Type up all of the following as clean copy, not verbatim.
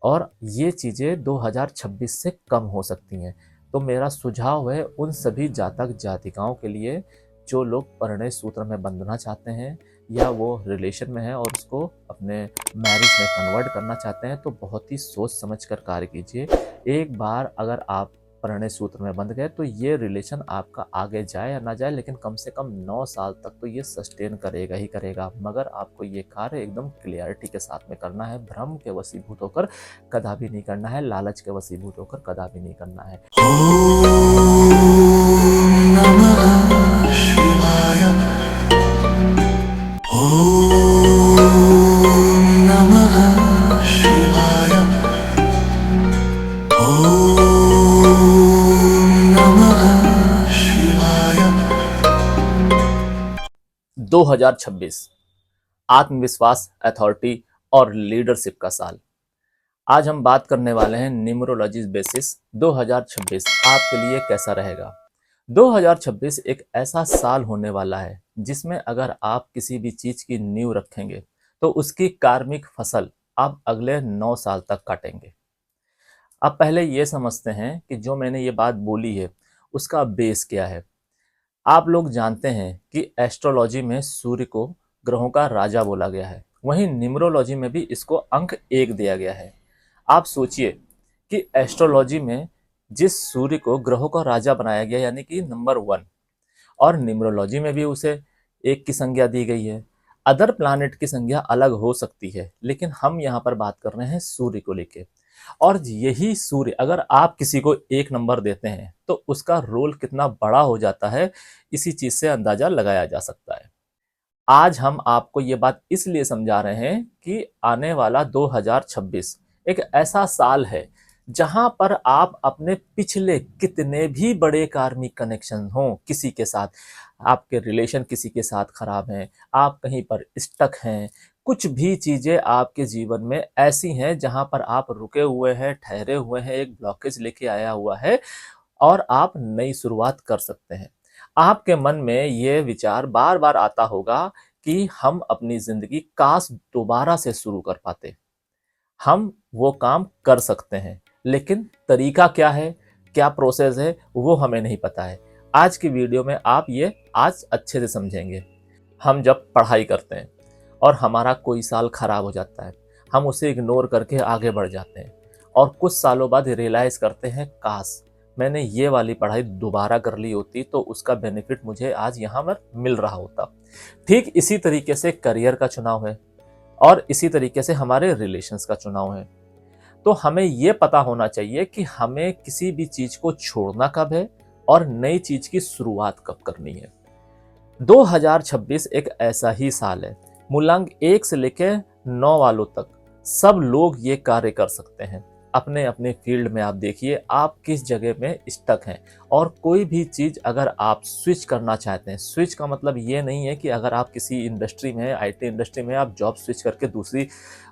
और ये चीज़ें 2026 से कम हो सकती हैं। तो मेरा सुझाव है उन सभी जातक जातिकाओं के लिए जो लोग परिणय सूत्र में बंधना चाहते हैं या वो रिलेशन में है और उसको अपने मैरिज में कन्वर्ट करना चाहते हैं, तो बहुत ही सोच समझ कर कार्य कीजिए। एक बार अगर आप परिणय सूत्र में बंध गए तो ये रिलेशन आपका आगे जाए या ना जाए, लेकिन कम से कम 9 साल तक तो ये सस्टेन करेगा ही करेगा। मगर आपको ये कार्य एकदम क्लियरिटी के साथ में करना है, भ्रम के वशीभूत होकर कदापि नहीं करना है, लालच के वशीभूत होकर कदापि नहीं करना है। ओम नमः शिवाय। ओम नमः शिवाय। ओम नमः शिवाय। 2026 आत्मविश्वास, अथॉरिटी और लीडरशिप का साल। आज हम बात करने वाले हैं न्यूमरोलॉजी बेसिस 2026 आपके लिए कैसा रहेगा। 2026 एक ऐसा साल होने वाला है जिसमें अगर आप किसी भी चीज की नींव रखेंगे तो उसकी कार्मिक फसल आप अगले 9 साल तक काटेंगे। अब पहले ये समझते हैं कि जो मैंने ये बात बोली है उसका बेस क्या है। आप लोग जानते हैं कि एस्ट्रोलॉजी में सूर्य को ग्रहों का राजा बोला गया है, वहीं न्यूमरोलॉजी में भी इसको अंक 1 दिया गया है। आप सोचिए कि एस्ट्रोलॉजी में जिस सूर्य को ग्रहों का राजा बनाया गया यानी कि नंबर 1, और न्यूमरोलॉजी में भी उसे 1 की संज्ञा दी गई है। अदर प्लैनेट की संज्ञा अलग हो सकती है, लेकिन हम यहाँ पर बात कर रहे हैं सूर्य को लेके। और यही सूर्य अगर आप किसी को 1 नंबर देते हैं तो उसका रोल कितना बड़ा हो जाता है, इसी चीज से अंदाजा लगाया जा सकता है। आज हम आपको ये बात इसलिए समझा रहे हैं कि आने वाला 2026 एक ऐसा साल है जहां पर आप अपने पिछले कितने भी बड़े कार्मिक कनेक्शन हो किसी के साथ, आपके रिलेशन किसी के साथ खराब हैं, आप कहीं पर स्टक हैं, कुछ भी चीजें आपके जीवन में ऐसी हैं जहां पर आप रुके हुए हैं, ठहरे हुए हैं, एक ब्लॉकेज लेके आया हुआ है और आप नई शुरुआत कर सकते हैं। आपके मन में ये विचार बार बार आता होगा कि हम अपनी जिंदगी काश दोबारा से शुरू कर पाते। हम वो काम कर सकते हैं, लेकिन तरीका क्या है, क्या प्रोसेस है, वो हमें नहीं पता है। आज की वीडियो में आप ये आज अच्छे से समझेंगे। हम जब पढ़ाई करते हैं और हमारा कोई साल खराब हो जाता है, हम उसे इग्नोर करके आगे बढ़ जाते हैं और कुछ सालों बाद रियलाइज करते हैं काश मैंने ये वाली पढ़ाई दोबारा कर ली होती तो उसका बेनिफिट मुझे आज यहाँ पर मिल रहा होता। ठीक इसी तरीके से करियर का चुनाव है और इसी तरीके से हमारे रिलेशंस का चुनाव है। तो हमें ये पता होना चाहिए कि हमें किसी भी चीज को छोड़ना कब है और नई चीज की शुरुआत कब करनी है। 2026 एक ऐसा ही साल है, मूलांक 1 से लेकर 9 वालों तक सब लोग ये कार्य कर सकते हैं। अपने अपने फील्ड में आप देखिए आप किस जगह में स्टक हैं, और कोई भी चीज अगर आप स्विच करना चाहते हैं, स्विच का मतलब ये नहीं है कि अगर आप किसी इंडस्ट्री में, आईटी इंडस्ट्री में आप जॉब स्विच करके दूसरी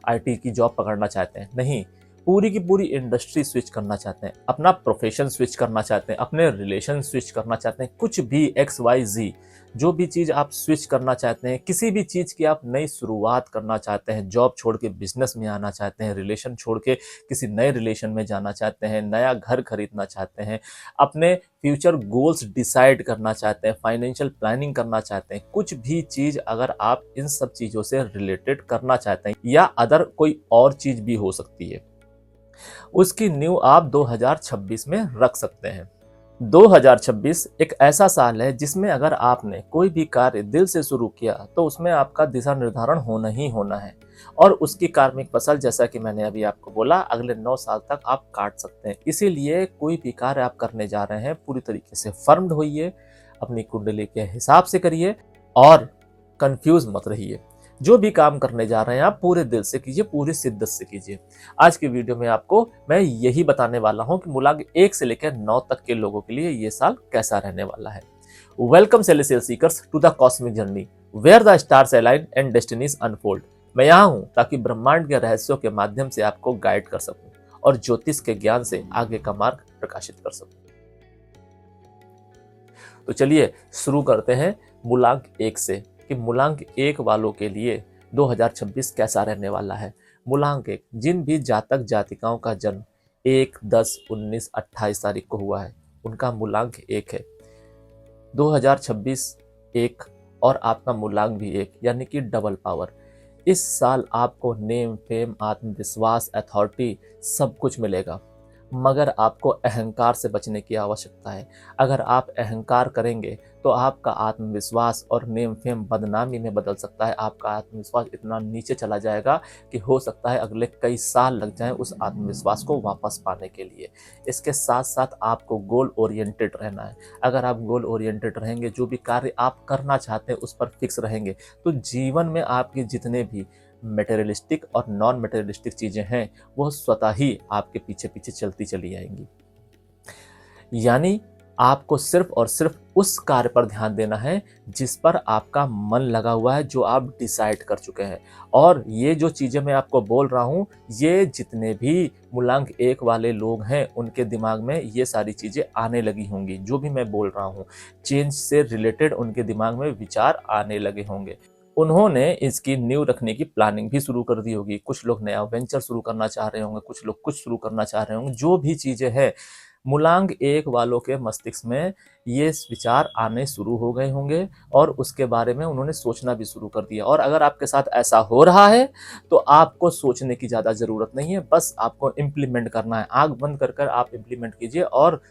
आईटी की जॉब पकड़ना चाहते हैं, नहीं, पूरी की पूरी इंडस्ट्री स्विच करना चाहते हैं, अपना प्रोफेशन स्विच करना चाहते हैं, अपने रिलेशन स्विच करना चाहते हैं, कुछ भी XYZ जो भी चीज आप स्विच करना चाहते हैं, किसी भी चीज की आप नई शुरुआत करना चाहते हैं, जॉब छोड़ के बिजनेस में आना चाहते हैं, रिलेशन छोड़ के किसी नए रिलेशन में जाना चाहते हैं, नया घर खरीदना चाहते हैं, अपने फ्यूचर गोल्स डिसाइड करना चाहते हैं, फाइनेंशियल प्लानिंग करना चाहते हैं, कुछ भी चीज अगर आप इन सब चीजों से रिलेटेड करना चाहते हैं या अदर कोई और चीज भी हो सकती है, उसकी नींव आप 2026 में रख सकते हैं। 2026 एक ऐसा साल है जिसमें अगर आपने कोई भी कार्य दिल से शुरू किया तो उसमें आपका दिशा निर्धारण होना ही होना है और उसकी कार्मिक फसल, जैसा कि मैंने अभी आपको बोला, अगले 9 साल तक आप काट सकते हैं। इसीलिए कोई भी कार्य आप करने जा रहे हैं पूरी तरीके से फर्म्ड होइए, अपनी कुंडली के हिसाब से करिए और कंफ्यूज मत रहिए। जो भी काम करने जा रहे हैं आप पूरे दिल से कीजिए, पूरी शिद्दत से कीजिए। आज की वीडियो में आपको मैं यही बताने वाला हूं कि मूलांक 1 से लेकर 9 तक के लोगों के लिए ये साल कैसा रहने वाला है। Welcome celestial seekers to the cosmic journey where the stars align and destinies unfold. मैं यहाँ हूँ ताकि ब्रह्मांड के रहस्यों के माध्यम से आपको गाइड कर सकूं और ज्योतिष के ज्ञान से आगे का मार्ग प्रकाशित कर सकूं। तो चलिए शुरू करते हैं मूलांक 1 से कि मूलांक 1 वालों के लिए 2026 कैसा रहने वाला है। मूलांक 1, जिन भी जातक जातिकाओं का जन्म 1, 10, 19, 28 तारीख को हुआ है उनका मूलांक 1 है। 2026 1 और आपका मूलांक भी 1, यानी कि डबल पावर। इस साल आपको नेम, फेम, आत्मविश्वास, अथॉरिटी सब कुछ मिलेगा, मगर आपको अहंकार से बचने की आवश्यकता है। अगर आप अहंकार करेंगे तो आपका आत्मविश्वास और नेम फेम बदनामी में बदल सकता है। आपका आत्मविश्वास इतना नीचे चला जाएगा कि हो सकता है अगले कई साल लग जाएं उस आत्मविश्वास को वापस पाने के लिए। इसके साथ साथ आपको गोल ओरिएंटेड रहना है। अगर आप गोल ओरिएंटेड रहेंगे, जो भी कार्य आप करना चाहते हैं उस पर फिक्स रहेंगे, तो जीवन में आपके जितने भी मटेरियलिस्टिक और नॉन मटेरियलिस्टिक चीजें हैं वो स्वतः ही आपके पीछे पीछे चलती चली जाएंगी। यानी आपको सिर्फ और सिर्फ उस कार्य पर ध्यान देना है जिस पर आपका मन लगा हुआ है, जो आप डिसाइड कर चुके हैं। और ये जो चीजें मैं आपको बोल रहा हूं, ये जितने भी मूलांक 1 वाले लोग हैं उनके दिमाग में ये सारी चीजें आने लगी होंगी। जो भी मैं बोल रहा हूं, चेंज से रिलेटेड उनके दिमाग में विचार आने लगे होंगे। उन्होंने इसकी नींव रखने की प्लानिंग भी शुरू कर दी होगी। कुछ लोग नया वेंचर शुरू करना चाह रहे होंगे, कुछ लोग कुछ शुरू करना चाह रहे होंगे। जो भी चीजें हैं, मूलांक 1 वालों के मस्तिष्क में ये विचार आने शुरू हो गए होंगे और उसके बारे में उन्होंने सोचना भी शुरू कर दिया। और अगर आपके साथ ऐसा हो रहा है तो आपको सोचने की ज़्यादा ज़रूरत नहीं है, बस आपको इम्प्लीमेंट करना है। आंख बंद कर कर आप इम्प्लीमेंट कीजिए और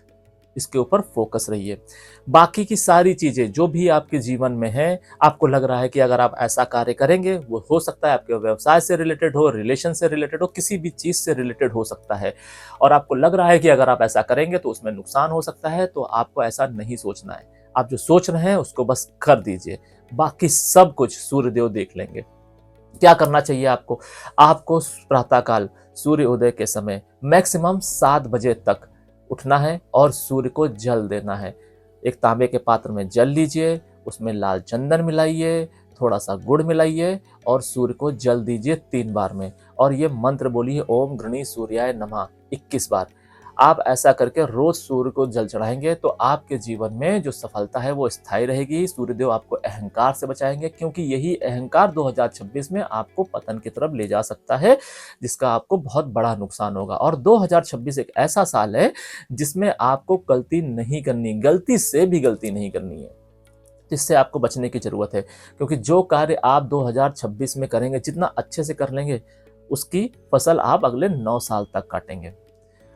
इसके ऊपर फोकस रहिए। बाकी की सारी चीजें जो भी आपके जीवन में है, आपको लग रहा है कि अगर आप ऐसा कार्य करेंगे, वो हो सकता है आपके व्यवसाय से रिलेटेड हो, रिलेशन से रिलेटेड हो, किसी भी चीज से रिलेटेड हो सकता है, और आपको लग रहा है कि अगर आप ऐसा करेंगे तो उसमें नुकसान हो सकता है, तो आपको ऐसा नहीं सोचना है। आप जो सोच रहे हैं उसको बस कर दीजिए, बाकी सब कुछ सूर्यदेव देख लेंगे। क्या करना चाहिए आपको? आपको प्रातःकाल सूर्य उदय के समय मैक्सिमम 7 बजे तक उठना है और सूर्य को जल देना है। एक तांबे के पात्र में जल लीजिए, उसमें लाल चंदन मिलाइए, थोड़ा सा गुड़ मिलाइए और सूर्य को जल दीजिए 3 बार में। और ये मंत्र बोलिए, ओम घृणी सूर्याय नमः 21 बार। आप ऐसा करके रोज सूर्य को जल चढ़ाएंगे तो आपके जीवन में जो सफलता है वो स्थायी रहेगी। सूर्यदेव आपको अहंकार से बचाएंगे, क्योंकि यही अहंकार 2026 में आपको पतन की तरफ ले जा सकता है, जिसका आपको बहुत बड़ा नुकसान होगा। और 2026 एक ऐसा साल है जिसमें आपको गलती नहीं करनी, गलती से भी गलती नहीं करनी है, जिससे आपको बचने की जरूरत है। क्योंकि जो कार्य आप 2026 में करेंगे, जितना अच्छे से कर लेंगे, उसकी फसल आप अगले 9 साल तक काटेंगे।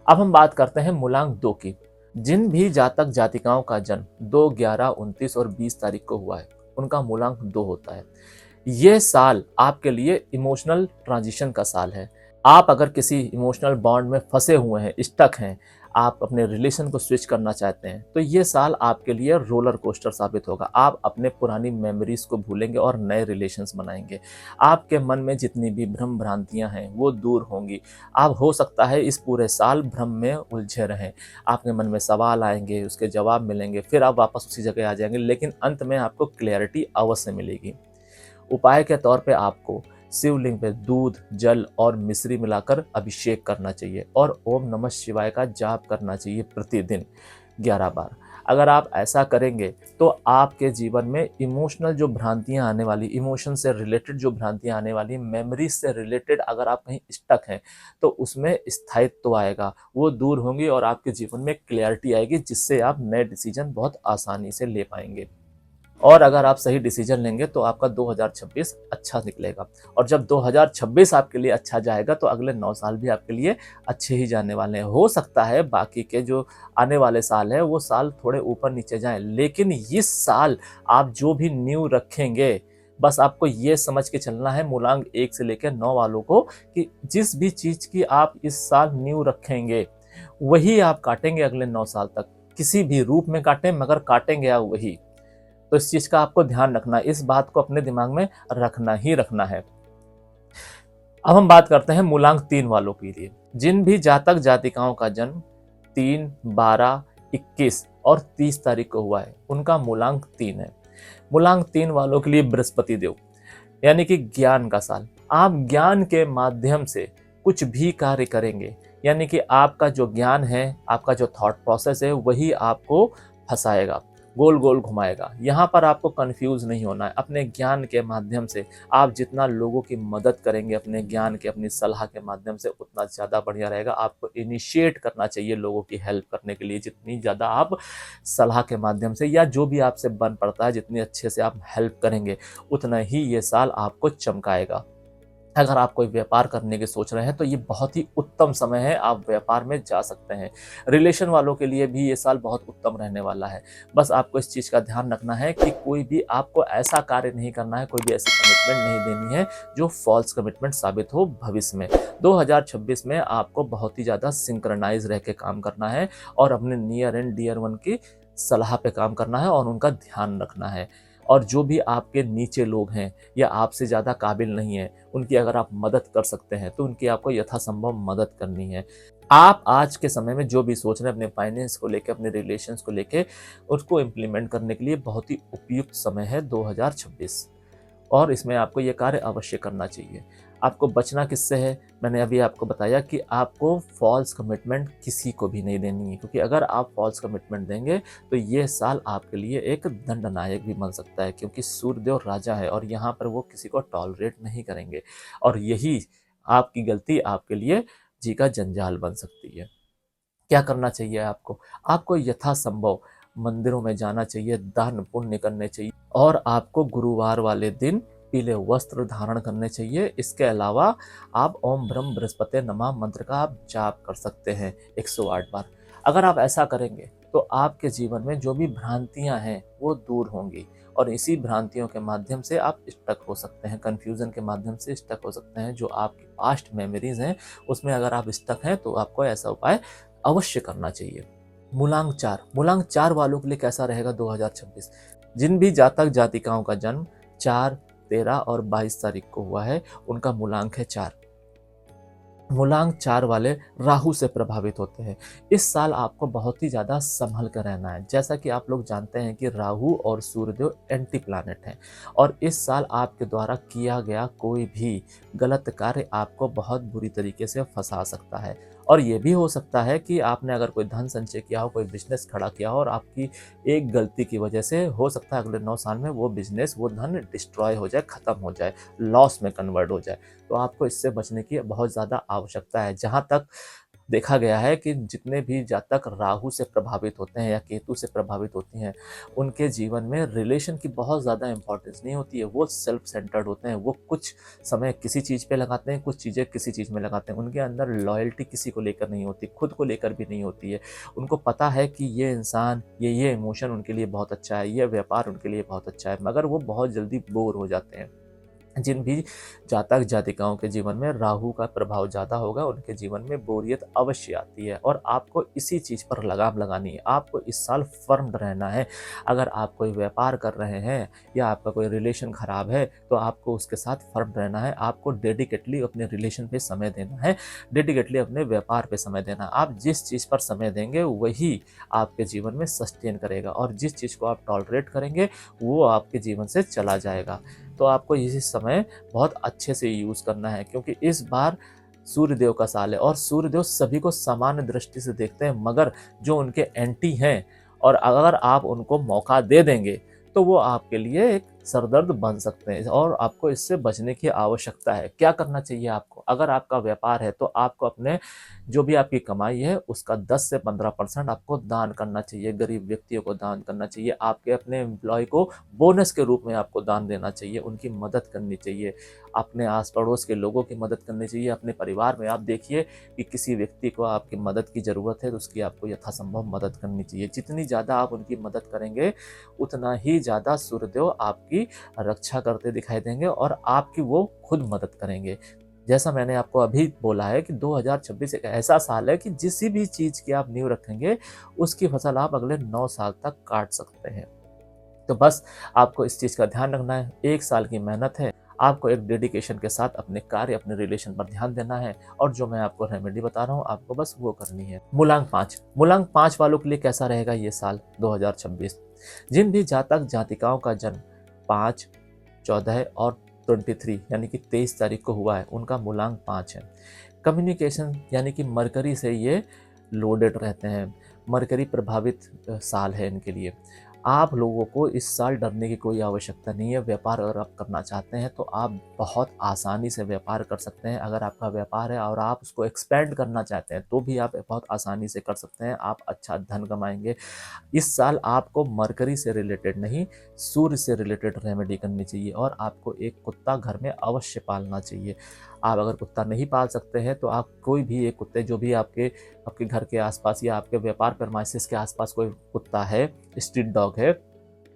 अब हम बात करते हैं मूलांक 2 की। जिन भी जातक जातिकाओं का जन्म 2, 11, 29 और 20 तारीख को हुआ है उनका मूलांक 2 होता है। ये साल आपके लिए इमोशनल ट्रांजिशन का साल है। आप अगर किसी इमोशनल बॉन्ड में फंसे हुए हैं, स्टक हैं, आप अपने रिलेशन को स्विच करना चाहते हैं, तो ये साल आपके लिए रोलर कोस्टर साबित होगा। आप अपने पुरानी मेमोरीज को भूलेंगे और नए रिलेशंस बनाएंगे। आपके मन में जितनी भी भ्रम भ्रांतियां हैं वो दूर होंगी। आप हो सकता है इस पूरे साल भ्रम में उलझे रहें, आपके मन में सवाल आएंगे, उसके जवाब मिलेंगे, फिर आप वापस उसी जगह आ जाएंगे, लेकिन अंत में आपको क्लैरिटी अवश्य मिलेगी। उपाय के तौर पे आपको शिवलिंग पे दूध, जल और मिश्री मिलाकर अभिषेक करना चाहिए और ओम नमः शिवाय का जाप करना चाहिए प्रतिदिन 11 बार। अगर आप ऐसा करेंगे तो आपके जीवन में इमोशनल जो भ्रांतियां आने वाली, इमोशन से रिलेटेड जो भ्रांतियां आने वाली, मेमोरीज से रिलेटेड अगर आप कहीं स्टक हैं तो उसमें स्थायित्व आएगा, वो दूर होंगी और आपके जीवन में क्लैरिटी आएगी, जिससे आप नए डिसीजन बहुत आसानी से ले पाएंगे। और अगर आप सही डिसीजन लेंगे तो आपका 2026 अच्छा निकलेगा। और जब 2026 आपके लिए अच्छा जाएगा तो अगले 9 साल भी आपके लिए अच्छे ही जाने वाले हैं। हो सकता है बाकी के जो आने वाले साल है वो साल थोड़े ऊपर नीचे जाएं, लेकिन इस साल आप जो भी नींव रखेंगे, बस आपको ये समझ के चलना है मूलांक 1 से लेकर 9 वालों को, कि जिस भी चीज की आप इस साल नींव रखेंगे वही आप काटेंगे अगले 9 साल तक। किसी भी रूप में काटें, मगर काटेंगे आप वही। तो इस चीज का आपको ध्यान रखना है, इस बात को अपने दिमाग में रखना ही रखना है। अब हम बात करते हैं मूलांक 3 वालों के लिए। जिन भी जातक जातिकाओं का जन्म 3, 12, 21 और 30 तारीख को हुआ है उनका मूलांक 3 है। मूलांक 3 वालों के लिए बृहस्पति देव, यानी कि ज्ञान का साल। आप ज्ञान के माध्यम से कुछ भी कार्य करेंगे, यानी कि आपका जो ज्ञान है, आपका जो थॉट प्रोसेस है, वही आपको फंसाएगा, गोल गोल घुमाएगा। यहाँ पर आपको कंफ्यूज नहीं होना है। अपने ज्ञान के माध्यम से आप जितना लोगों की मदद करेंगे अपने ज्ञान के, अपनी सलाह के माध्यम से, उतना ज़्यादा बढ़िया रहेगा। आपको इनिशिएट करना चाहिए लोगों की हेल्प करने के लिए। जितनी ज़्यादा आप सलाह के माध्यम से या जो भी आपसे बन पड़ता है, जितनी अच्छे से आप हेल्प करेंगे, उतना ही ये साल आपको चमकाएगा। अगर आप कोई व्यापार करने की सोच रहे हैं तो ये बहुत ही उत्तम समय है, आप व्यापार में जा सकते हैं। रिलेशन वालों के लिए भी ये साल बहुत उत्तम रहने वाला है। बस आपको इस चीज़ का ध्यान रखना है कि कोई भी आपको ऐसा कार्य नहीं करना है, कोई भी ऐसी कमिटमेंट नहीं देनी है जो फॉल्स कमिटमेंट साबित हो भविष्य में। 2026 में आपको बहुत ही ज़्यादा सिंक्रनाइज रह के काम करना है और अपने नियर एंड डियर वन की सलाह पे काम करना है और उनका ध्यान रखना है। और जो भी आपके नीचे लोग हैं या आपसे ज़्यादा काबिल नहीं है, उनकी अगर आप मदद कर सकते हैं तो उनकी आपको यथासंभव मदद करनी है। आप आज के समय में जो भी सोच रहे हैं अपने फाइनेंस को लेके, अपने रिलेशंस को लेके, उसको इम्प्लीमेंट करने के लिए बहुत ही उपयुक्त समय है 2026। और इसमें आपको ये कार्य अवश्य करना चाहिए। आपको बचना किससे है? मैंने अभी आपको बताया कि आपको फॉल्स कमिटमेंट किसी को भी नहीं देनी है, क्योंकि अगर आप फॉल्स कमिटमेंट देंगे तो ये साल आपके लिए एक दंडनायक भी बन सकता है, क्योंकि सूर्यदेव राजा है और यहाँ पर वो किसी को टॉलरेट नहीं करेंगे। और यही आपकी गलती आपके लिए जी का जंजाल बन सकती है। क्या करना चाहिए आपको? आपको यथासंभव मंदिरों में जाना चाहिए, दान पुण्य करने चाहिए और आपको गुरुवार वाले दिन पीले वस्त्र धारण करने चाहिए। इसके अलावा आप ओम ब्रह्म बृहस्पति नमः मंत्र का आप जाप कर सकते हैं 108 बार। अगर आप ऐसा करेंगे तो आपके जीवन में जो भी भ्रांतियां हैं वो दूर होंगी और इसी भ्रांतियों के माध्यम से आप स्टक हो सकते हैं, कन्फ्यूजन के माध्यम से स्टक हो सकते हैं। जो आपकी पास्ट मेमोरीज हैं उसमें अगर आप स्टक हैं तो आपको ऐसा उपाय अवश्य करना चाहिए। मूलांक 4 वालों के लिए कैसा रहेगा 2026? जिन भी जातक जातिकाओं का जन्म 4, 13 और 22 तारीख को हुआ है, उनका मूलांक है 4। मूलांक 4 वाले राहु से प्रभावित होते हैं। इस साल आपको बहुत ही ज़्यादा संभल कर रहना है। जैसा कि आप लोग जानते हैं कि राहु और सूर्यदेव एंटी प्लैनेट हैं और इस साल आपके द्वारा किया गया कोई भी गलत कार्य आपको बहुत बुरी तरीके से फंसा सकता है। और ये भी हो सकता है कि आपने अगर कोई धन संचय किया हो, कोई बिजनेस खड़ा किया हो और आपकी एक गलती की वजह से हो सकता है अगले 9 साल में वो बिजनेस, वो धन डिस्ट्रॉय हो जाए, खत्म हो जाए, लॉस में कन्वर्ट हो जाए। तो आपको इससे बचने की बहुत ज़्यादा आवश्यकता है। जहाँ तक देखा गया है कि जितने भी जातक राहु से प्रभावित होते हैं या केतु से प्रभावित होती हैं, उनके जीवन में रिलेशन की बहुत ज़्यादा इंपॉर्टेंस नहीं होती है। वो सेल्फ सेंटर्ड होते हैं। वो कुछ समय किसी चीज़ पे लगाते हैं, कुछ चीज़ें किसी चीज़ में लगाते हैं। उनके अंदर लॉयल्टी किसी को लेकर नहीं होती, खुद को लेकर भी नहीं होती है। उनको पता है कि ये इंसान, ये इमोशन उनके लिए बहुत अच्छा है, ये व्यापार उनके लिए बहुत अच्छा है, मगर वो बहुत जल्दी बोर हो जाते हैं। जिन भी जातक जातिकाओं के जीवन में राहु का प्रभाव ज़्यादा होगा, उनके जीवन में बोरियत अवश्य आती है और आपको इसी चीज़ पर लगाम लगानी है। आपको इस साल फर्म रहना है। अगर आप कोई व्यापार कर रहे हैं या आपका कोई रिलेशन खराब है तो आपको उसके साथ फर्म रहना है। आपको डेडिकेटली अपने रिलेशन पे समय देना है, डेडिकेटली अपने व्यापार पे समय देना है। आप जिस चीज़ पर समय देंगे वही आपके जीवन में सस्टेन करेगा और जिस चीज़ को आप टॉलरेट करेंगे वो आपके जीवन से चला जाएगा। तो आपको इसी समय बहुत अच्छे से यूज़ करना है, क्योंकि इस बार सूर्यदेव का साल है और सूर्यदेव सभी को सामान्य दृष्टि से देखते हैं, मगर जो उनके एंटी हैं और अगर आप उनको मौका दे देंगे तो वो आपके लिए एक सरदर्द बन सकते हैं और आपको इससे बचने की आवश्यकता है। क्या करना चाहिए आपको? अगर आपका व्यापार है तो आपको अपने जो भी आपकी कमाई है उसका 10 से 15% आपको दान करना चाहिए, गरीब व्यक्तियों को दान करना चाहिए। आपके अपने एम्प्लॉय को बोनस के रूप में आपको दान देना चाहिए, उनकी मदद करनी चाहिए, अपने आस पड़ोस के लोगों की मदद करनी चाहिए। अपने परिवार में आप देखिए कि किसी व्यक्ति को आपकी मदद की ज़रूरत है तो उसकी आपको यथासंभव मदद करनी चाहिए। जितनी ज़्यादा आप उनकी मदद करेंगे उतना ही ज़्यादा सूर्यदेव आपकी रक्षा करते दिखाई देंगे और आपकी वो खुद मदद करेंगे। जैसा मैंने आपको अभी बोला है कि 2026 एक ऐसा साल है कि जिस भी चीज़ की आप नींव रखेंगे उसकी फसल आप अगले 9 साल तक काट सकते हैं। तो बस आपको इस चीज़ का ध्यान रखना है। 1 साल की मेहनत है, आपको एक डेडिकेशन के साथ अपने कार्य, अपने रिलेशन पर ध्यान देना है और जो मैं आपको रेमेडी बता रहा हूँ आपको बस वो करनी है। मूलांक 5 वालों के लिए कैसा रहेगा ये साल 2026? जिन भी जातक जातिकाओं का जन्म 5, 14 और 23 यानी कि 23 तारीख को हुआ है, उनका मूलांक 5 है। कम्युनिकेशन यानी कि मरकरी से ये लोडेड रहते हैं। मरकरी प्रभावित साल है इनके लिए। आप लोगों को इस साल डरने की कोई आवश्यकता नहीं है। व्यापार अगर आप करना चाहते हैं तो आप बहुत आसानी से व्यापार कर सकते हैं। अगर आपका व्यापार है और आप उसको एक्सपेंड करना चाहते हैं तो भी आप बहुत आसानी से कर सकते हैं। आप अच्छा धन कमाएंगे। इस साल आपको मरकरी से रिलेटेड नहीं, सूर्य से रिलेटेड रेमेडी करनी चाहिए और आपको एक कुत्ता घर में अवश्य पालना चाहिए। आप अगर कुत्ता नहीं पाल सकते हैं तो आप कोई भी एक कुत्ते, जो भी आपके आपके घर के आसपास या आपके व्यापार प्रमाइसिस के आसपास कोई कुत्ता है, स्ट्रीट डॉग है,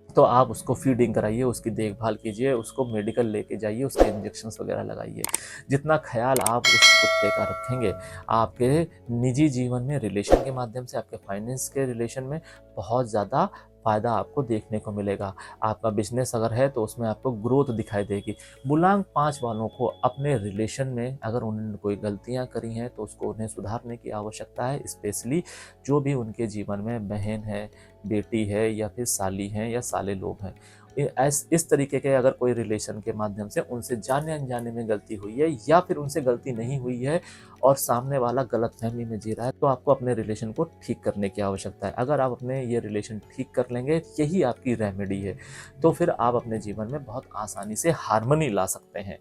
तो आप उसको फीडिंग कराइए, उसकी देखभाल कीजिए, उसको मेडिकल लेके जाइए, उसके इंजेक्शंस वगैरह लगाइए। जितना ख्याल आप उस कुत्ते का रखेंगे, आपके निजी जीवन में, रिलेशन के माध्यम से, आपके फाइनेंस के रिलेशन में बहुत ज़्यादा फ़ायदा आपको देखने को मिलेगा। आपका बिजनेस अगर है तो उसमें आपको ग्रोथ दिखाई देगी। मूलांक 5 वालों को अपने रिलेशन में अगर उन्होंने कोई गलतियाँ करी हैं तो उसको उन्हें सुधारने की आवश्यकता है। स्पेशली जो भी उनके जीवन में बहन है, बेटी है या फिर साली हैं या साले लोग हैं, इस तरीके के अगर कोई रिलेशन के माध्यम से उनसे जाने अनजाने में गलती हुई है या फिर उनसे गलती नहीं हुई है और सामने वाला गलतफहमी में जी रहा है, तो आपको अपने रिलेशन को ठीक करने की आवश्यकता है। अगर आप अपने ये रिलेशन ठीक कर लेंगे, यही आपकी रेमेडी है, तो फिर आप अपने जीवन में बहुत आसानी से हार्मनी ला सकते हैं।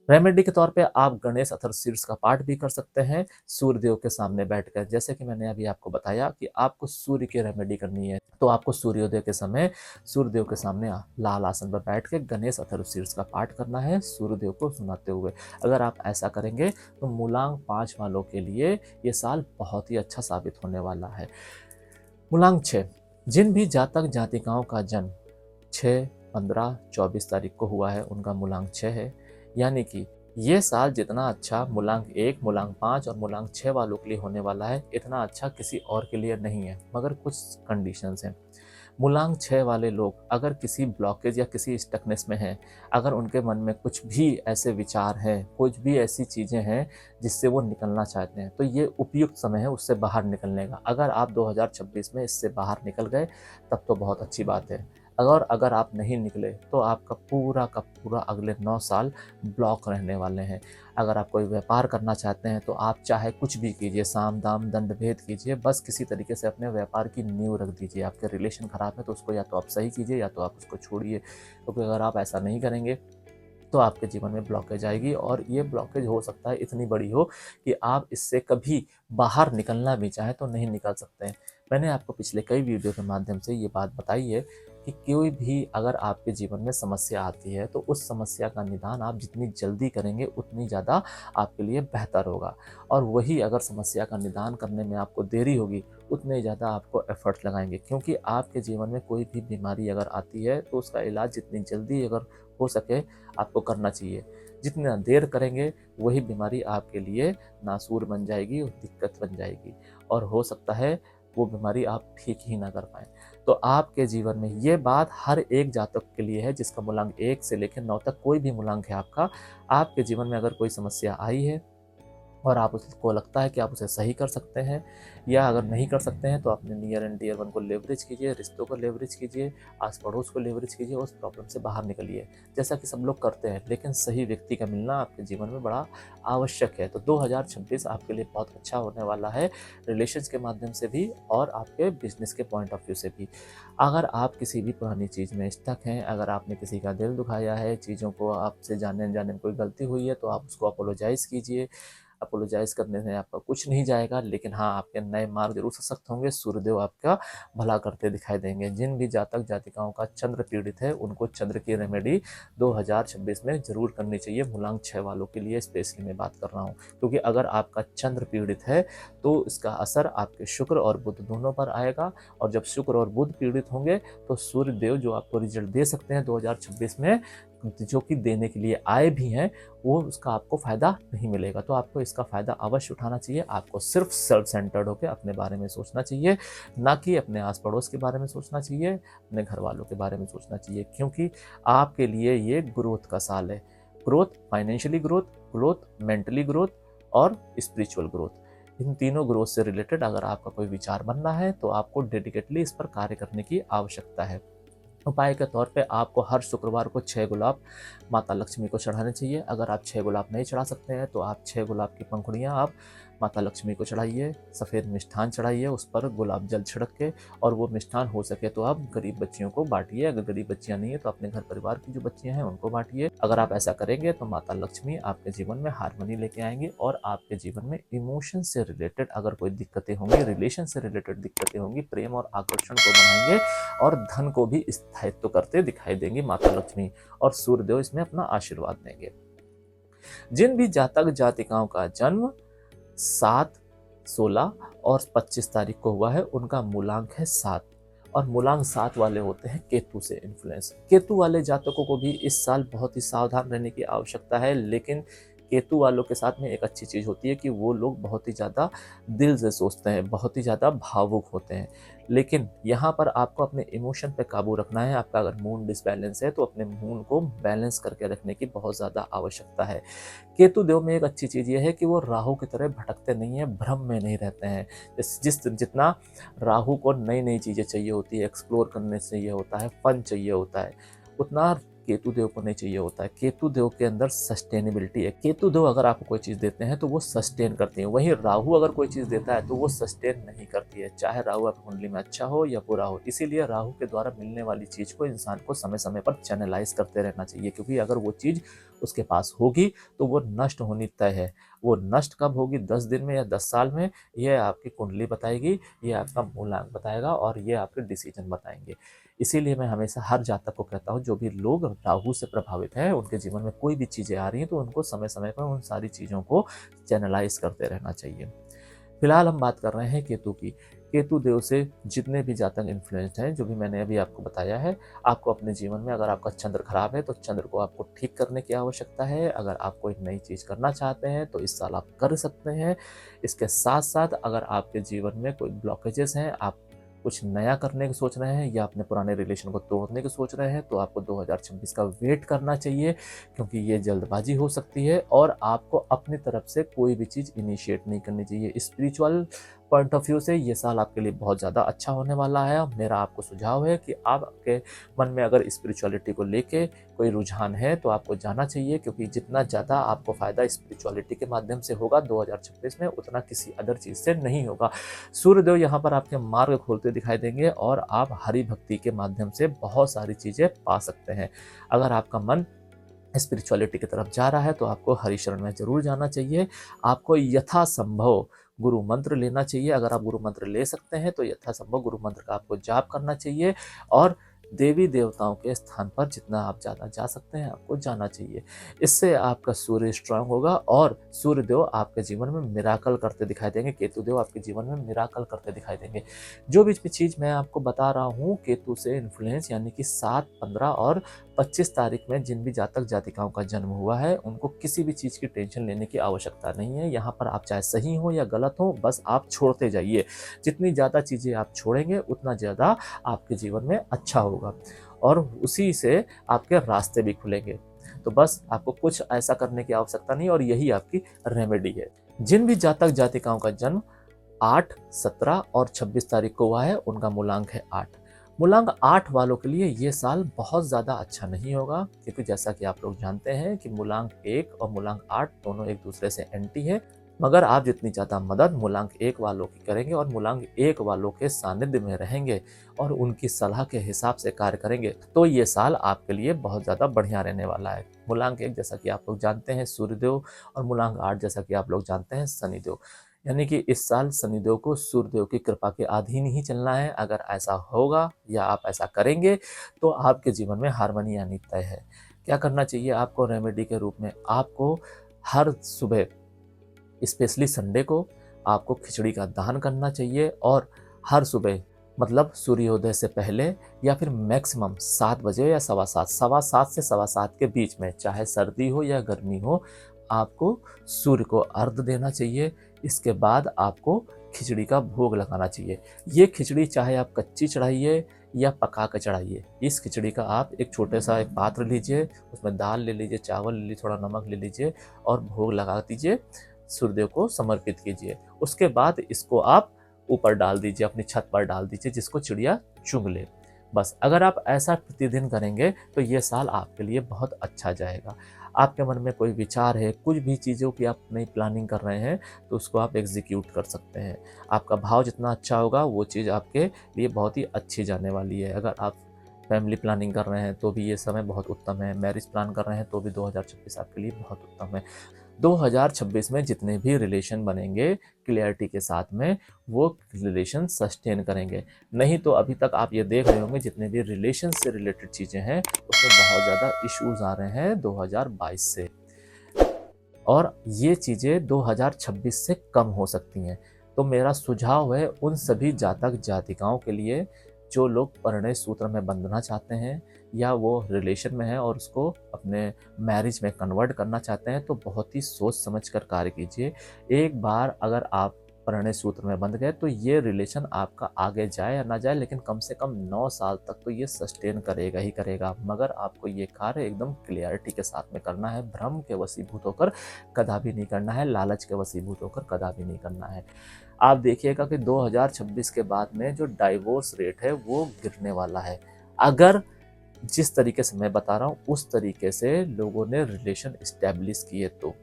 रेमेडी के तौर पे आप गणेश अथर्वशीर्ष का पाठ भी कर सकते हैं सूर्यदेव के सामने बैठकर। जैसे कि मैंने अभी आपको बताया कि आपको सूर्य की रेमेडी करनी है, तो आपको सूर्योदय के समय सूर्यदेव के सामने लाल आसन पर बैठ के गणेश अथर्वशीर्ष का पाठ करना है सूर्यदेव को सुनाते हुए। अगर आप ऐसा करेंगे तो मूलांक 5 वालों के लिए ये साल बहुत ही अच्छा साबित होने वाला है। मूलांक 6, जिन भी जातक जातिकाओं का जन्म 6, 15, 24 तारीख को हुआ है, उनका मूलांक 6 है। यानी कि ये साल जितना अच्छा मूलांक 1, मूलांक 5 और मूलांक 6 वालों के लिए होने वाला है, इतना अच्छा किसी और के लिए नहीं है, मगर कुछ कंडीशंस हैं। मूलांक 6 वाले लोग अगर किसी ब्लॉकेज या किसी स्टकनेस में हैं, अगर उनके मन में कुछ भी ऐसे विचार हैं, कुछ भी ऐसी चीज़ें हैं जिससे वो निकलना चाहते हैं, तो ये उपयुक्त समय है उससे बाहर निकलने का। अगर आप 2026 में इससे बाहर निकल गए तब तो बहुत अच्छी बात है। अगर आप नहीं निकले तो आपका पूरा का पूरा अगले 9 साल ब्लॉक रहने वाले हैं। अगर आप कोई व्यापार करना चाहते हैं तो आप चाहे कुछ भी कीजिए, साम दाम दंड भेद कीजिए, बस किसी तरीके से अपने व्यापार की नींव रख दीजिए। आपके रिलेशन खराब है तो उसको या तो आप सही कीजिए या तो आप उसको छोड़िए, क्योंकि अगर आप ऐसा नहीं करेंगे तो आपके जीवन में ब्लॉकेज आएगी और ये ब्लॉकेज हो सकता है इतनी बड़ी हो कि आप इससे कभी बाहर निकलना भी चाहें तो नहीं निकल सकते हैं। मैंने आपको पिछले कई वीडियो के माध्यम से ये बात बताई है कि कोई भी अगर आपके जीवन में समस्या आती है तो उस समस्या का निदान आप जितनी जल्दी करेंगे उतनी ज़्यादा आपके लिए बेहतर होगा, और वही अगर समस्या का निदान करने में आपको देरी होगी उतने ज़्यादा आपको एफर्ट्स लगाएंगे, क्योंकि आपके जीवन में कोई भी बीमारी अगर आती है तो उसका इलाज जितनी जल्दी अगर हो सके आपको करना चाहिए। जितना देर करेंगे वही बीमारी आपके लिए नासूर बन जाएगी और दिक्कत बन जाएगी, और हो सकता है वो बीमारी आप ठीक ही ना कर पाएँ। तो आपके जीवन में ये बात हर एक जातक के लिए है जिसका मूलांक 1 से लेकर 9 तक कोई भी मूलांक है आपका। आपके जीवन में अगर कोई समस्या आई है और आप उसको लगता है कि आप उसे सही कर सकते हैं, या अगर नहीं कर सकते हैं तो अपने नियर एंड डियर वन को लेवरेज कीजिए, रिश्तों को लेवरेज कीजिए, आस पड़ोस को लेवरेज कीजिए, उस प्रॉब्लम से बाहर निकलिए, जैसा कि सब लोग करते हैं। लेकिन सही व्यक्ति का मिलना आपके जीवन में बड़ा आवश्यक है। तो 2026 आपके लिए बहुत अच्छा होने वाला है, रिलेशंस के माध्यम से भी और आपके बिजनेस के पॉइंट ऑफ व्यू से भी। अगर आप किसी भी पुरानी चीज़ में स्टक हैं, अगर आपने किसी का दिल दुखाया है, चीज़ों को आपसे जाने अनजाने में कोई गलती हुई है, तो आप उसको अपोलोजाइज़ कीजिए। अपोलोजाइज़ करने से आपका कुछ नहीं जाएगा, लेकिन हाँ, आपके नए मार्ग ज़रूर सशक्त होंगे। सूर्यदेव आपका भला करते दिखाई देंगे। जिन भी जातक जातिकाओं का चंद्र पीड़ित है उनको चंद्र की रेमेडी 2026 में ज़रूर करनी चाहिए। मूलांक 6 वालों के लिए स्पेशली मैं बात कर रहा हूँ, क्योंकि अगर आपका चंद्र पीड़ित है तो इसका असर आपके शुक्र और बुध दोनों पर आएगा, और जब शुक्र और बुध पीड़ित होंगे तो सूर्यदेव जो आपको रिजल्ट दे सकते हैं 2026 में, जो कि देने के लिए आए भी हैं, वो उसका आपको फ़ायदा नहीं मिलेगा। तो आपको इसका फ़ायदा अवश्य उठाना चाहिए। आपको सिर्फ सेल्फ सेंटर्ड होकर अपने बारे में सोचना चाहिए, ना कि अपने आस पड़ोस के बारे में सोचना चाहिए, अपने घर वालों के बारे में सोचना चाहिए, क्योंकि आपके लिए ये ग्रोथ का साल है। Growth, financially growth, growth mentally growth और स्पिरिचुअल ग्रोथ, इन तीनों ग्रोथ से रिलेटेड अगर आपका कोई विचार बनना है तो आपको डेडिकेटली इस पर कार्य करने की आवश्यकता है। उपाय के तौर पे आपको हर शुक्रवार को 6 गुलाब माता लक्ष्मी को चढ़ाने चाहिए। अगर आप 6 गुलाब नहीं चढ़ा सकते हैं तो आप 6 गुलाब की पंखुड़ियाँ आप माता लक्ष्मी को चढ़ाइए, सफ़ेद मिष्ठान चढ़ाइए उस पर गुलाब जल छिड़क के, और वो मिष्ठान हो सके तो आप गरीब बच्चियों को बांटिए। अगर गरीब बच्चियां नहीं है तो अपने घर परिवार की जो बच्चियां हैं उनको बांटिए। अगर आप ऐसा करेंगे तो माता लक्ष्मी आपके जीवन में हार्मनी लेके आएंगी, और आपके जीवन में इमोशन से रिलेटेड अगर कोई दिक्कतें होंगी, रिलेशन से रिलेटेड दिक्कतें होंगी, प्रेम और आकर्षण को बढ़ाएंगे, और धन को भी स्थायित्व करते दिखाई देंगी माता लक्ष्मी, और सूर्यदेव इसमें अपना आशीर्वाद देंगे। जिन भी जातक जातिकाओं का जन्म 7, 16 और 25 तारीख को हुआ है, उनका मूलांक है 7, और मूलांक 7 वाले होते हैं केतु से इन्फ्लुएंस। केतु वाले जातकों को भी इस साल बहुत ही सावधान रहने की आवश्यकता है, लेकिन केतु वालों के साथ में एक अच्छी चीज़ होती है कि वो लोग बहुत ही ज़्यादा दिल से सोचते हैं, बहुत ही ज़्यादा भावुक होते हैं। लेकिन यहाँ पर आपको अपने इमोशन पे काबू रखना है। आपका अगर मूड डिसबैलेंस है तो अपने मूड को बैलेंस करके रखने की बहुत ज़्यादा आवश्यकता है। केतु देव में एक अच्छी चीज़ ये है कि वो राहु की तरह भटकते नहीं हैं, भ्रम में नहीं रहते हैं। जितना राहु को नई नई चीज़ें चाहिए होती है, एक्सप्लोर करने चाहिए होता है, फन चाहिए होता है, उतना केतु देव को नहीं चाहिए होता है। केतु देव के अंदर सस्टेनेबिलिटी है। केतु देव अगर आपको कोई चीज़ देते हैं तो वो सस्टेन करती है, वहीं राहु अगर कोई चीज़ देता है तो वो सस्टेन नहीं करती है, चाहे राहु आपकी कुंडली में अच्छा हो या बुरा हो। इसीलिए राहु के द्वारा मिलने वाली चीज़ को इंसान को समय समय पर चैनलाइज करते रहना चाहिए, क्योंकि अगर वो चीज़ उसके पास होगी तो वो नष्ट होनी तय है। वो नष्ट कब होगी, 10 दिन में या 10 साल में, ये आपकी कुंडली बताएगी, ये आपका मूलांक बताएगा, और ये आपके डिसीजन बताएंगे। इसीलिए मैं हमेशा हर जातक को कहता हूँ, जो भी लोग राहु से प्रभावित हैं, उनके जीवन में कोई भी चीज़ें आ रही हैं तो उनको समय समय पर उन सारी चीज़ों को चैनलाइज करते रहना चाहिए। फिलहाल हम बात कर रहे हैं केतु की। केतु देव से जितने भी जातक इन्फ्लुएंस्ड हैं, जो भी मैंने अभी आपको बताया है, आपको अपने जीवन में अगर आपका चंद्र खराब है तो चंद्र को आपको ठीक करने की आवश्यकता है। अगर आप कोई नई चीज़ करना चाहते हैं तो इस साल आप कर सकते हैं। इसके साथ साथ अगर आपके जीवन में कोई ब्लॉकेजेस हैं, आप कुछ नया करने की सोच रहे हैं या अपने पुराने रिलेशन को तोड़ने की सोच रहे हैं, तो आपको 2026 का वेट करना चाहिए, क्योंकि ये जल्दबाजी हो सकती है, और आपको अपनी तरफ से कोई भी चीज़ इनिशिएट नहीं करनी चाहिए। स्पिरिचुअल पॉइंट ऑफ व्यू से ये साल आपके लिए बहुत ज़्यादा अच्छा होने वाला है। मेरा आपको सुझाव है कि आपके मन में अगर स्पिरिचुअलिटी को लेके कोई रुझान है तो आपको जाना चाहिए, क्योंकि जितना ज़्यादा आपको फ़ायदा स्पिरिचुअलिटी के माध्यम से होगा 2026 में, उतना किसी अदर चीज़ से नहीं होगा। सूर्यदेव यहाँ पर आपके मार्ग खोलते दिखाई देंगे, और आप हरि भक्ति के माध्यम से बहुत सारी चीज़ें पा सकते हैं। अगर आपका मन स्पिरिचुअलिटी की तरफ जा रहा है तो आपको हरि शरण में जरूर जाना चाहिए। आपको यथासंभव गुरु मंत्र लेना चाहिए। अगर आप गुरु मंत्र ले सकते हैं तो यथासंभव गुरु मंत्र का आपको जाप करना चाहिए, और देवी देवताओं के स्थान पर जितना आप ज़्यादा जा सकते हैं आपको जाना चाहिए। इससे आपका सूर्य स्ट्रांग होगा, और सूर्य देव आपके जीवन में मिराकल करते दिखाई देंगे। केतु देव आपके जीवन में मिराकल करते दिखाई देंगे। जो भी चीज़ मैं आपको बता रहा हूँ केतु से इन्फ्लुएंस, यानी कि 7, 15 और 25 तारीख में जिन भी जातक जातिकाओं का जन्म हुआ है, उनको किसी भी चीज़ की टेंशन लेने की आवश्यकता नहीं है। यहाँ पर आप चाहे सही हो या गलत हो, बस आप छोड़ते जाइए। जितनी ज़्यादा चीज़ें आप छोड़ेंगे उतना ज़्यादा आपके जीवन में अच्छा होगा, और उसी से आपके रास्ते भी खुलेंगे। तो बस आपको कुछ ऐसा करने की आवश्यकता नहीं, और यही आपकी रेमेडी है। जिन भी जातक जातिकाओं का जन्म 8, 17 और 26 तारीख को हुआ है, उनका मूलांक है 8। मूलांक 8 वालों के लिए ये साल बहुत ज़्यादा अच्छा नहीं होगा, क्योंकि जैसा कि आप लोग जानते हैं कि मूलांक 1 और मूलांक 8 दोनों एक दूसरे से एंटी है। मगर आप जितनी ज़्यादा मदद मूलांक 1 वालों की करेंगे और मूलांक 1 वालों के सानिध्य में रहेंगे और उनकी सलाह के हिसाब से कार्य करेंगे, तो ये साल आपके लिए बहुत ज़्यादा बढ़िया रहने वाला है। मूलांक 1 जैसा कि आप लोग जानते हैं सूर्यदेव, और मूलांक 8 जैसा कि आप लोग जानते हैं शनिदेव। यानी कि इस साल शनिदेव को सूर्यदेव की कृपा के अधीन ही चलना है। अगर ऐसा होगा या आप ऐसा करेंगे तो आपके जीवन में हार्मनी आनी तय है। क्या करना चाहिए आपको रेमेडी के रूप में? आपको हर सुबह, स्पेशली संडे को, आपको खिचड़ी का दान करना चाहिए, और हर सुबह मतलब सूर्योदय से पहले या फिर मैक्सिमम 7 बजे या 7:15, 7:15 से 7:15 के बीच में, चाहे सर्दी हो या गर्मी हो, आपको सूर्य को अर्घ्य देना चाहिए। इसके बाद आपको खिचड़ी का भोग लगाना चाहिए। ये खिचड़ी चाहे आप कच्ची चढ़ाइए या पका कर चढ़ाइए। इस खिचड़ी का आप एक छोटे सा एक पात्र लीजिए, उसमें दाल ले लीजिए, चावल ले लीजिए, थोड़ा नमक ले लीजिए और भोग लगा दीजिए, सूर्यदेव को समर्पित कीजिए। उसके बाद इसको आप ऊपर डाल दीजिए, अपनी छत पर डाल दीजिए, जिसको चिड़िया चुग ले। बस अगर आप ऐसा प्रतिदिन करेंगे तो ये साल आपके लिए बहुत अच्छा जाएगा। आपके मन में कोई विचार है, कुछ भी चीज़ों की आप नई प्लानिंग कर रहे हैं, तो उसको आप एग्जीक्यूट कर सकते हैं। आपका भाव जितना अच्छा होगा वो चीज़ आपके लिए बहुत ही अच्छी जाने वाली है। अगर आप फैमिली प्लानिंग कर रहे हैं तो भी ये समय बहुत उत्तम है, मैरिज प्लान कर रहे हैं तो भी 2026 आपके लिए बहुत उत्तम है। 2026 में जितने भी रिलेशन बनेंगे क्लियरिटी के साथ में, वो रिलेशन सस्टेन करेंगे। नहीं तो अभी तक आप ये देख रहे होंगे जितने भी रिलेशन से रिलेटेड चीज़ें हैं उसमें बहुत ज़्यादा इश्यूज आ रहे हैं 2022 से, और ये चीज़ें 2026 से कम हो सकती हैं। तो मेरा सुझाव है उन सभी जातक जातिकाओं के लिए जो लोग परिणय सूत्र में बंधना चाहते हैं या वो रिलेशन में है और उसको अपने मैरिज में कन्वर्ट करना चाहते हैं, तो बहुत ही सोच समझ कर कार्य कीजिए। एक बार अगर आप परिणय सूत्र में बंध गए तो ये रिलेशन आपका आगे जाए या ना जाए, लेकिन कम से कम 9 साल तक तो ये सस्टेन करेगा ही करेगा। मगर आपको ये कार्य एकदम क्लियरिटी के साथ में करना है, भ्रम के वशीभूत होकर कदापि नहीं करना है, लालच के वशीभूत होकर कदापि नहीं करना है। आप देखिएगा कि 2026 के बाद में जो डाइवोर्स रेट है वो गिरने वाला है, अगर जिस तरीके से मैं बता रहा हूँ उस तरीके से लोगों ने रिलेशन इस्टेब्लिश किए तो।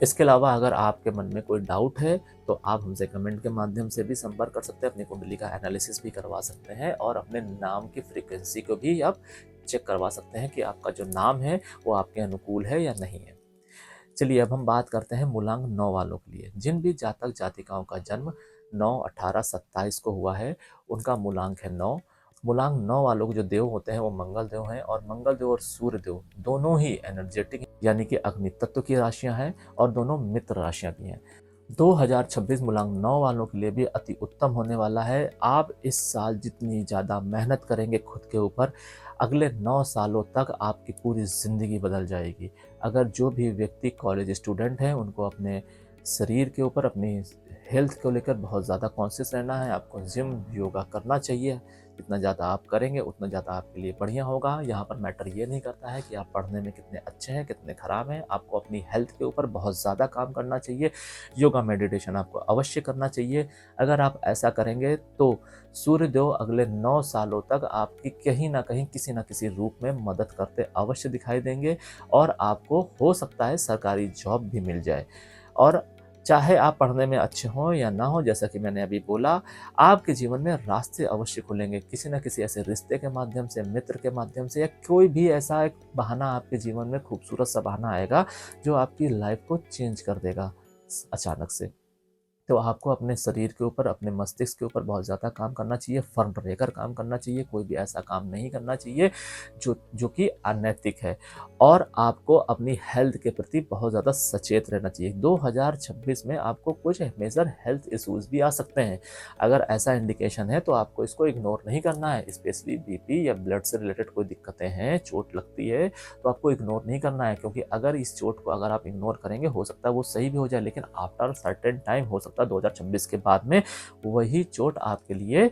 इसके अलावा अगर आपके मन में कोई डाउट है तो आप हमसे कमेंट के माध्यम से भी संपर्क कर सकते हैं, अपनी कुंडली का एनालिसिस भी करवा सकते हैं और अपने नाम की फ्रीक्वेंसी को भी आप चेक करवा सकते हैं कि आपका जो नाम है वो आपके अनुकूल है या नहीं है। चलिए अब हम बात करते हैं मूलांक 9 वालों के लिए। जिन भी जातक जातिकाओं का जन्म 9, 18, 27 को हुआ है उनका मूलांक है 9। मूलांक 9 वालों के जो देव होते हैं वो मंगल देव हैं, और मंगल देव और सूर्य देव दोनों ही एनर्जेटिक यानी कि अग्नि तत्व की राशियां हैं और दोनों मित्र राशियां भी हैं। 2026 मूलांक 9 वालों के लिए भी अति उत्तम होने वाला है। आप इस साल जितनी ज़्यादा मेहनत करेंगे खुद के ऊपर, अगले 9 सालों तक आपकी पूरी ज़िंदगी बदल जाएगी। अगर जो भी व्यक्ति कॉलेज स्टूडेंट हैं उनको अपने शरीर के ऊपर, अपनी हेल्थ को लेकर बहुत ज़्यादा कॉन्शियस रहना है। आपको जिम योगा करना चाहिए, जितना ज़्यादा आप करेंगे उतना ज़्यादा आपके लिए बढ़िया होगा। यहाँ पर मैटर ये नहीं करता है कि आप पढ़ने में कितने अच्छे हैं कितने ख़राब हैं, आपको अपनी हेल्थ के ऊपर बहुत ज़्यादा काम करना चाहिए। योगा मेडिटेशन आपको अवश्य करना चाहिए। अगर आप ऐसा करेंगे तो सूर्यदेव अगले 9 सालों तक आपकी कहीं ना कहीं किसी न किसी रूप में मदद करते अवश्य दिखाई देंगे, और आपको हो सकता है सरकारी जॉब भी मिल जाए। और चाहे आप पढ़ने में अच्छे हों या ना हो, जैसा कि मैंने अभी बोला, आपके जीवन में रास्ते अवश्य खुलेंगे किसी न किसी ऐसे रिश्ते के माध्यम से, मित्र के माध्यम से, या कोई भी ऐसा एक बहाना आपके जीवन में, खूबसूरत सा बहाना आएगा जो आपकी लाइफ को चेंज कर देगा अचानक से। तो आपको अपने शरीर के ऊपर, अपने मस्तिष्क के ऊपर बहुत ज़्यादा काम करना चाहिए, फर्म रहकर काम करना चाहिए। कोई भी ऐसा काम नहीं करना चाहिए जो कि अनैतिक है, और आपको अपनी हेल्थ के प्रति बहुत ज़्यादा सचेत रहना चाहिए। 2026 में आपको कुछ मेजर हेल्थ इश्यूज भी आ सकते हैं। अगर ऐसा इंडिकेशन है तो आपको इसको इग्नोर नहीं करना है। स्पेशली बीपी या ब्लड से रिलेटेड कोई दिक्कतें हैं, चोट लगती है, तो आपको इग्नोर नहीं करना है, क्योंकि अगर इस चोट को अगर आप इग्नोर करेंगे हो सकता है वो सही भी हो जाए, लेकिन आफ्टर सर्टेन टाइम हो सकता है 2026 के बाद में वही चोट आपके लिए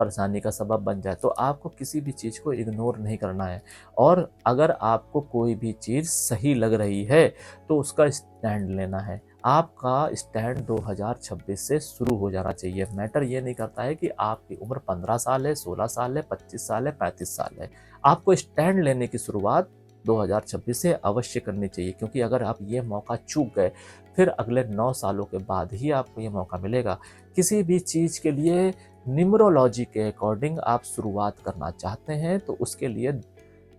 परेशानी का सबब बन जाए। तो आपको किसी भी चीज़ को इग्नोर नहीं करना है, और अगर आपको कोई भी चीज़ सही लग रही है तो उसका स्टैंड लेना है। आपका स्टैंड 2026 से शुरू हो जाना चाहिए। मैटर ये नहीं करता है कि आपकी उम्र 15 साल है, 16 साल है, 25 साल है, 35 साल है। आपको स्टैंड लेने की शुरुआत 2026 से अवश्य करनी चाहिए, क्योंकि अगर आप ये मौका चूक गए फिर अगले 9 सालों के बाद ही आपको ये मौका मिलेगा। किसी भी चीज़ के लिए न्यूमरोलॉजी के अकॉर्डिंग आप शुरुआत करना चाहते हैं तो उसके लिए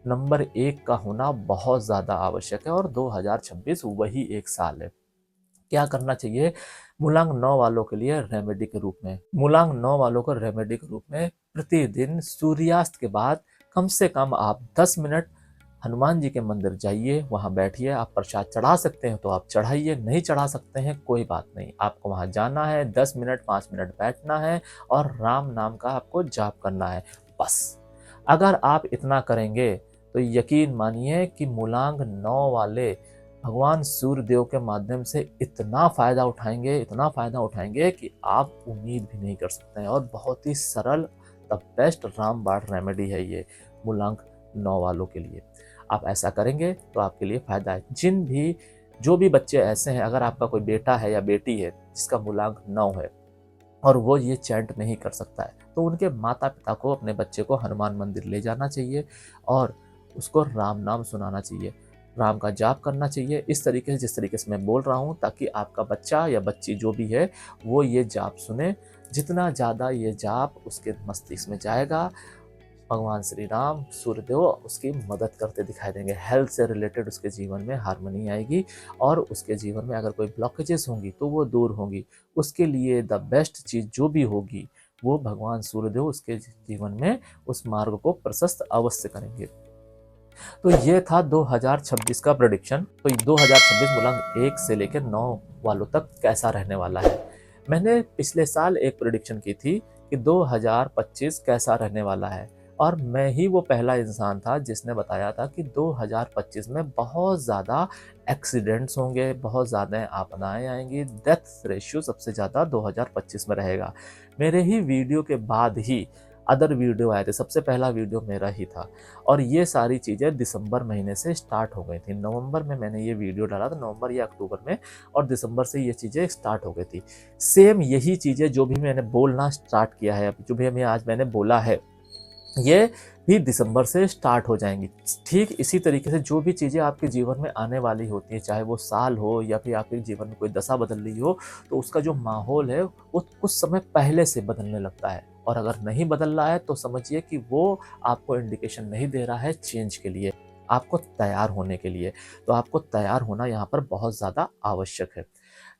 नंबर 1 का होना बहुत ज़्यादा आवश्यक है, और 2026 वही एक साल है। क्या करना चाहिए मूलांक 9 वालों के लिए रेमेडी के रूप में? मूलांक 9 वालों को रेमेडी के रूप में प्रतिदिन सूर्यास्त के बाद कम से कम आप 10 मिनट हनुमान जी के मंदिर जाइए, वहाँ बैठिए। आप प्रसाद चढ़ा सकते हैं तो आप चढ़ाइए, नहीं चढ़ा सकते हैं कोई बात नहीं। आपको वहाँ जाना है, 10 मिनट 5 मिनट बैठना है और राम नाम का आपको जाप करना है, बस। अगर आप इतना करेंगे तो यकीन मानिए कि मूलांक 9 वाले भगवान सूर्यदेव के माध्यम से इतना फ़ायदा उठाएंगे, इतना फ़ायदा उठाएंगे कि आप उम्मीद भी नहीं कर सकते हैं। और बहुत ही सरल, द बेस्ट रामबाण रेमेडी है ये मूलांक 9 वालों के लिए। आप ऐसा करेंगे तो आपके लिए फ़ायदा है। जो भी बच्चे ऐसे हैं, अगर आपका कोई बेटा है या बेटी है जिसका मूलांक 9 है और वो ये चैंट नहीं कर सकता है, तो उनके माता पिता को अपने बच्चे को हनुमान मंदिर ले जाना चाहिए और उसको राम नाम सुनाना चाहिए। राम का जाप करना चाहिए इस तरीके से जिस तरीके से मैं बोल रहा हूँ, ताकि आपका बच्चा या बच्ची जो भी है वो ये जाप सुने। जितना ज़्यादा ये जाप उसके मस्तिष्क में जाएगा, भगवान श्री राम सूर्यदेव उसकी मदद करते दिखाई देंगे। हेल्थ से रिलेटेड उसके जीवन में हार्मनी आएगी और उसके जीवन में अगर कोई ब्लॉकेजेस होंगी तो वो दूर होंगी। उसके लिए द बेस्ट चीज़ जो भी होगी वो भगवान सूर्यदेव उसके जीवन में उस मार्ग को प्रशस्त अवश्य करेंगे। तो ये था 2026 का प्रेडिक्शन। तो 2026 मूलांक 1 से लेकर 9 वालों तक कैसा रहने वाला है। मैंने पिछले साल एक प्रेडिक्शन की थी कि 2025 कैसा रहने वाला है, और मैं ही वो पहला इंसान था जिसने बताया था कि 2025 में बहुत ज़्यादा एक्सीडेंट्स होंगे, बहुत ज़्यादा आपदाएं आएंगी, डेथ रेशियो सबसे ज़्यादा 2025 में रहेगा। मेरे ही वीडियो के बाद ही अदर वीडियो आए थे, सबसे पहला वीडियो मेरा ही था, और ये सारी चीज़ें दिसंबर महीने से स्टार्ट हो गई थी। नवंबर में मैंने ये वीडियो डाला था, नवंबर या अक्टूबर में, और दिसंबर से ये चीज़ें स्टार्ट हो गई थी। सेम यही चीज़ें जो भी मैंने बोलना स्टार्ट किया है, जो भी हमें आज मैंने बोला है, ये भी दिसंबर से स्टार्ट हो जाएंगी। ठीक इसी तरीके से जो भी चीज़ें आपके जीवन में आने वाली होती हैं, चाहे वो साल हो या फिर आपके जीवन में कोई दशा बदल रही हो, तो उसका जो माहौल है वो कुछ समय पहले से बदलने लगता है। और अगर नहीं बदल रहा है तो समझिए कि वो आपको इंडिकेशन नहीं दे रहा है चेंज के लिए, आपको तैयार होने के लिए। तो आपको तैयार होना यहाँ पर बहुत ज़्यादा आवश्यक है।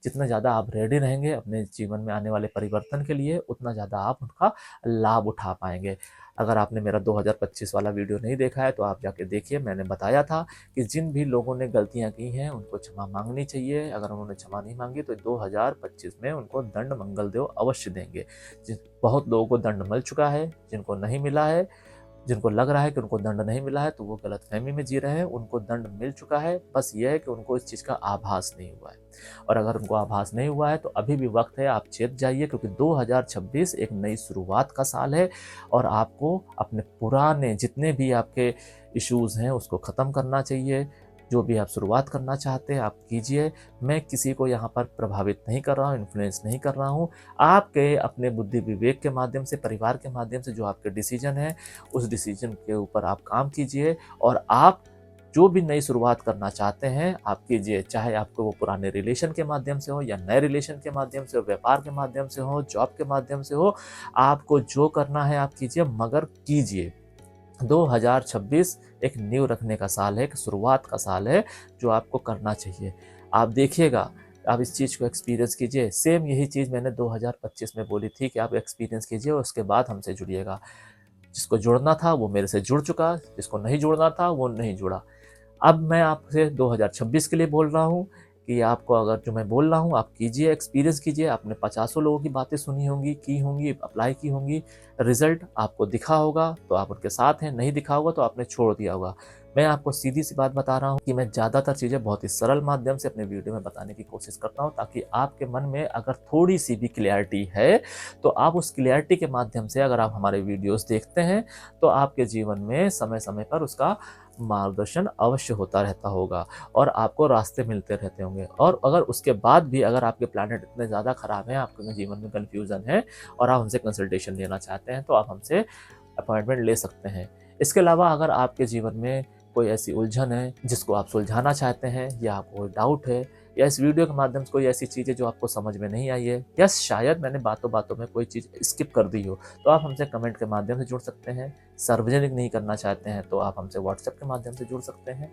जितना ज़्यादा आप रेडी रहेंगे अपने जीवन में आने वाले परिवर्तन के लिए, उतना ज़्यादा आप उनका लाभ उठा पाएंगे। अगर आपने मेरा 2025 वाला वीडियो नहीं देखा है तो आप जाके देखिए। मैंने बताया था कि जिन भी लोगों ने गलतियां की हैं उनको क्षमा मांगनी चाहिए। अगर उन्होंने क्षमा नहीं मांगी तो 2025 में उनको दंड मंगल देव अवश्य देंगे। बहुत लोगों को दंड मिल चुका है, जिनको नहीं मिला है, जिनको लग रहा है कि उनको दंड नहीं मिला है तो वो गलतफहमी में जी रहे हैं। उनको दंड मिल चुका है, बस ये है कि उनको इस चीज़ का आभास नहीं हुआ है। और अगर उनको आभास नहीं हुआ है तो अभी भी वक्त है, आप चेत जाइए, क्योंकि 2026 एक नई शुरुआत का साल है और आपको अपने पुराने जितने भी आपके इश्यूज़ हैं उसको ख़त्म करना चाहिए। जो भी आप शुरुआत करना चाहते हैं आप कीजिए। मैं किसी को यहाँ पर प्रभावित नहीं कर रहा हूँ, इन्फ्लुएंस नहीं कर रहा हूँ। आपके अपने बुद्धि विवेक के माध्यम से, परिवार के माध्यम से जो आपके डिसीजन है उस डिसीजन के ऊपर आप काम कीजिए, और आप जो भी नई शुरुआत करना चाहते हैं आप कीजिए। चाहे आपको वो पुराने रिलेशन के माध्यम से हो या नए रिलेशन के माध्यम से हो, व्यापार के माध्यम से हो, जॉब के माध्यम से हो, आपको जो करना है आप कीजिए, मगर कीजिए। 2026 एक नींव रखने का साल है, एक शुरुआत का साल है, जो आपको करना चाहिए। आप देखिएगा, आप इस चीज़ को एक्सपीरियंस कीजिए। सेम यही चीज़ मैंने 2025 में बोली थी कि आप एक्सपीरियंस कीजिए और उसके बाद हमसे जुड़िएगा। जिसको जुड़ना था वो मेरे से जुड़ चुका, जिसको नहीं जुड़ना था वो नहीं जुड़ा। अब मैं आपसे 2026 के लिए बोल रहा हूँ कि आपको अगर जो मैं बोल रहा हूँ आप कीजिए, एक्सपीरियंस कीजिए। आपने पचासों लोगों की बातें सुनी होंगी, की होंगी, अप्लाई की होंगी, रिजल्ट आपको दिखा होगा तो आप उनके साथ हैं, नहीं दिखा होगा तो आपने छोड़ दिया होगा। मैं आपको सीधी सी बात बता रहा हूँ कि मैं ज़्यादातर चीज़ें बहुत ही सरल माध्यम से अपने वीडियो में बताने की कोशिश करता हूँ, ताकि आपके मन में अगर थोड़ी सी भी क्लैरिटी है तो आप उस क्लैरिटी के माध्यम से अगर आप हमारे वीडियोस देखते हैं तो आपके जीवन में समय समय पर उसका मार्गदर्शन अवश्य होता रहता होगा और आपको रास्ते मिलते रहते होंगे। और अगर उसके बाद भी अगर आपके प्लैनेट इतने ज़्यादा ख़राब हैं, आपके जीवन में कन्फ्यूज़न है और आप हमसे कंसल्टेशन लेना चाहते हैं तो आप हमसे अपॉइंटमेंट ले सकते हैं। इसके अलावा अगर आपके जीवन में कोई ऐसी उलझन है जिसको आप सुलझाना चाहते हैं, या आपको कोई डाउट है, या इस वीडियो के माध्यम से कोई ऐसी चीज़ है जो आपको समझ में नहीं आई है, या शायद मैंने बातों बातों में कोई चीज़ स्किप कर दी हो, तो आप हमसे कमेंट के माध्यम से जुड़ सकते हैं। सार्वजनिक नहीं करना चाहते हैं तो आप हमसे व्हाट्सएप के माध्यम से जुड़ सकते हैं।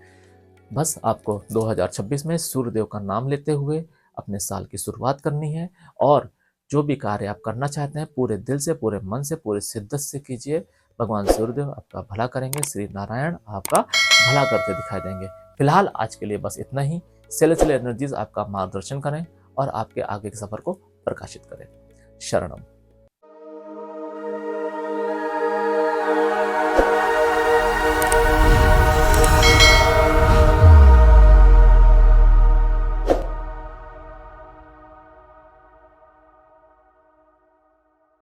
बस आपको 2026 में सूर्यदेव का नाम लेते हुए अपने साल की शुरुआत करनी है, और जो भी कार्य आप करना चाहते हैं पूरे दिल से, पूरे मन से, पूरे शिद्दत से कीजिए। भगवान सूर्यदेव आपका भला करेंगे, श्री नारायण आपका भला करते दिखाई देंगे। फिलहाल आज के लिए बस इतना ही। सेलेस्टियल एनर्जीज आपका मार्गदर्शन करें और आपके आगे के सफर को प्रकाशित करें। शरणम।